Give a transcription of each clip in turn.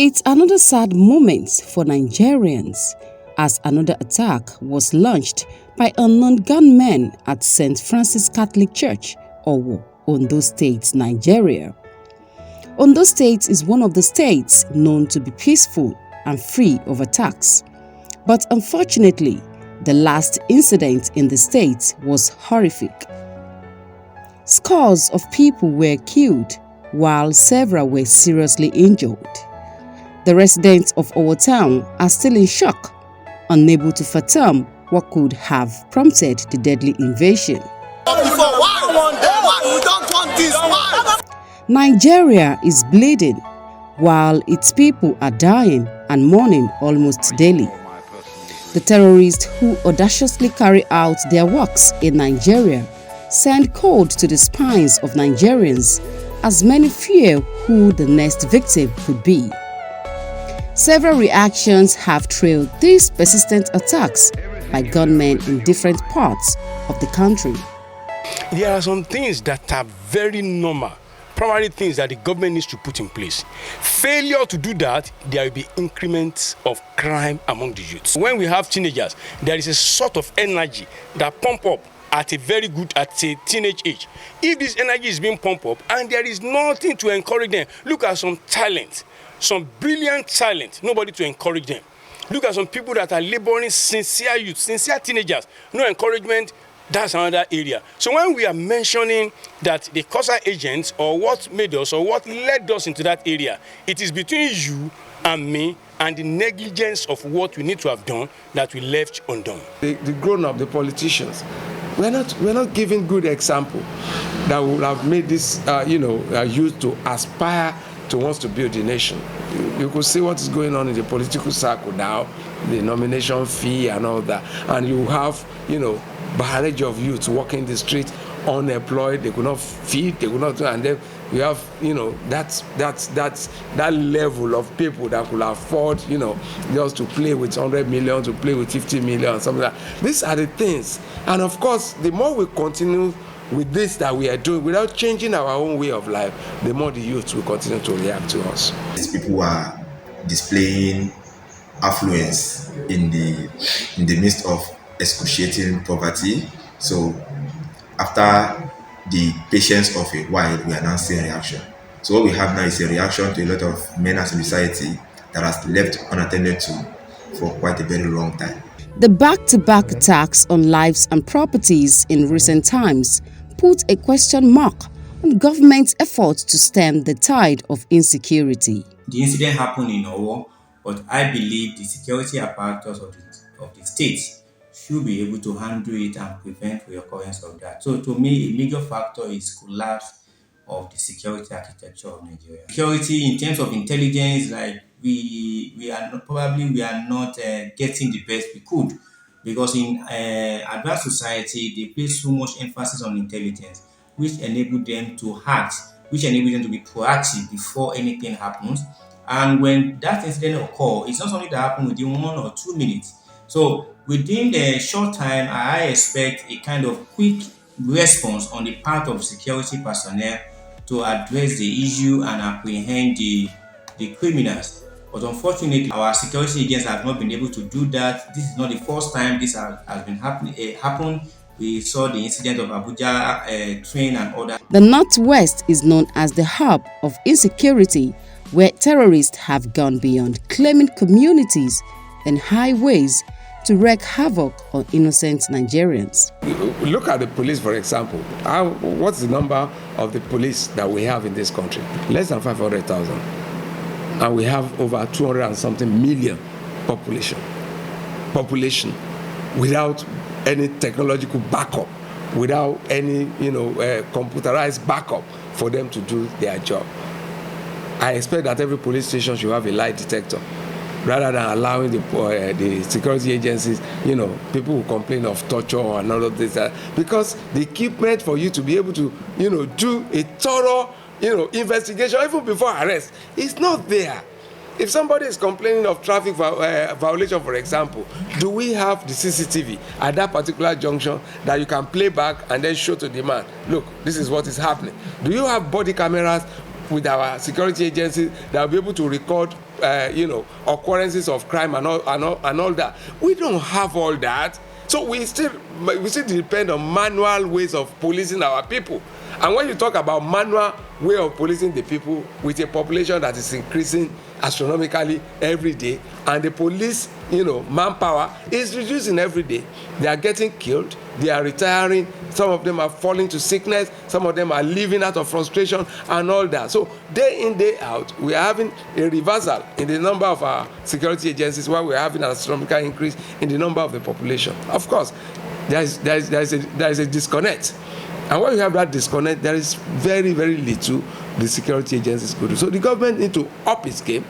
It's another sad moment for Nigerians as another attack was launched by unknown gunmen at St. Francis Catholic Church, Owo, Ondo State, Nigeria. Ondo State is one of the states known to be peaceful and free of attacks. But unfortunately, the last incident in the state was horrific. Scores of people were killed, while several were seriously injured. The residents of our town are still in shock, unable to fathom what could have prompted the deadly invasion. Nigeria is bleeding, while its people are dying and mourning almost daily. The terrorists who audaciously carry out their works in Nigeria send cold to the spines of Nigerians, as many fear who the next victim could be. Several reactions have trailed these persistent attacks by gunmen in different parts of the country. There are some things that are very normal, primary things that the government needs to put in place. Failure to do that, there will be increments of crime among the youths. When we have teenagers, there is a sort of energy that pump up at a teenage age. If this energy is being pumped up and there is nothing to encourage them, look at some talent, some brilliant talent, nobody to encourage them. Look at some people that are laboring, sincere youth, sincere teenagers, no encouragement. That's another area. So when we are mentioning that the causal agents or what made us or what led us into that area, it is between you and me and the negligence of what we need to have done that we left undone. The grown-up, the politicians, we're not giving good example that would have made this youth to aspire to wants to build a nation. You could see what is going on in the political circle now, the nomination fee and all that, and you have barrage of youths walking the street unemployed. They could not feed, they could not do, and then you have that level of people that could afford just to play with 100 million, to play with 50 million, something like that. These are the things, and of course, the more we continue with this that we are doing without changing our own way of life, the more the youth will continue to react to us. These people are displaying affluence in the midst of excruciating poverty. So after the patience of a while, we are now seeing a reaction. So what we have now is a reaction to a lot of menace in society that has left unattended to for quite a very long time. The back-to-back attacks on lives and properties in recent times put a question mark on government's efforts to stem the tide of insecurity. The incident happened in Owo, but I believe the security apparatus of the state should be able to handle it and prevent the occurrence of that. So to me, a major factor is collapse of the security architecture of Nigeria. Security in terms of intelligence, like we are not getting the best we could, because in advanced society they place so much emphasis on intelligence, which enable them to act, which enable them to be proactive before anything happens. And when that incident occurs, it's not something that happens within 1 or 2 minutes. So within a short time, I expect a kind of quick response on the part of security personnel to address the issue and apprehend the criminals. But unfortunately, our security agents have not been able to do that. This is not the first time this has been happened. We saw the incident of Abuja train and other. The Northwest is known as the hub of insecurity, where terrorists have gone beyond claiming communities and highways to wreak havoc on innocent Nigerians. Look at the police, for example. What's the number of the police that we have in this country? Less than 500,000. And we have over 200 and something million population without any technological backup, without any computerized backup for them to do their job. I expect that every police station should have a lie detector, rather than allowing the security agencies, people who complain of torture and all of this, because the equipment for you to be able to, do a thorough, investigation even before arrest is not there. If somebody is complaining of traffic violation, for example, do we have the CCTV at that particular junction that you can play back and then show to the man, look, this is what is happening? Do you have body cameras with our security agencies that will be able to record, occurrences of crime and all that. We don't have all that. So we still depend on manual ways of policing our people. And when you talk about manual way of policing the people with a population that is increasing astronomically every day, and the police, manpower is reducing every day, they are getting killed, they are retiring, some of them are falling to sickness, some of them are living out of frustration and all that. So day in, day out, we are having a reversal in the number of our security agencies, while we are having an astronomical increase in the number of the population. Of course, there is a disconnect. And when you have that disconnect, there is very, very little the security agencies could do. So the government needs to up its game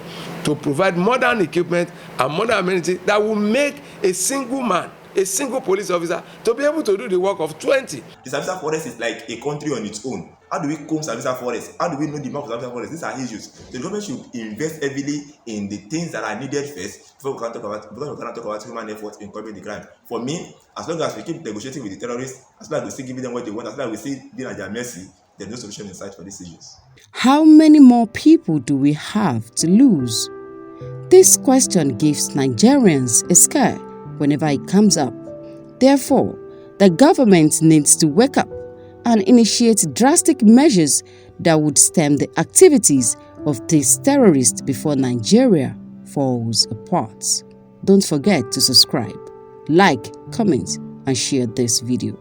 to provide modern equipment and modern amenities that will make a single man, a single police officer, to be able to do the work of 20. The Sambisa forest is like a country on its own. How do we comb Sambisa forest? How do we know the map of Sambisa forest? These are issues. So the government should invest heavily in the things that are needed first before we can talk about human effort in curbing the crime. For me, as long as we keep negotiating with the terrorists, as long as we still giving them what they want, as long as we still being at their mercy, there's no solution in sight for these issues. How many more people do we have to lose? This question gives Nigerians a scare whenever it comes up. Therefore, the government needs to wake up and initiate drastic measures that would stem the activities of these terrorists before Nigeria falls apart. Don't forget to subscribe, like, comment, and share this video.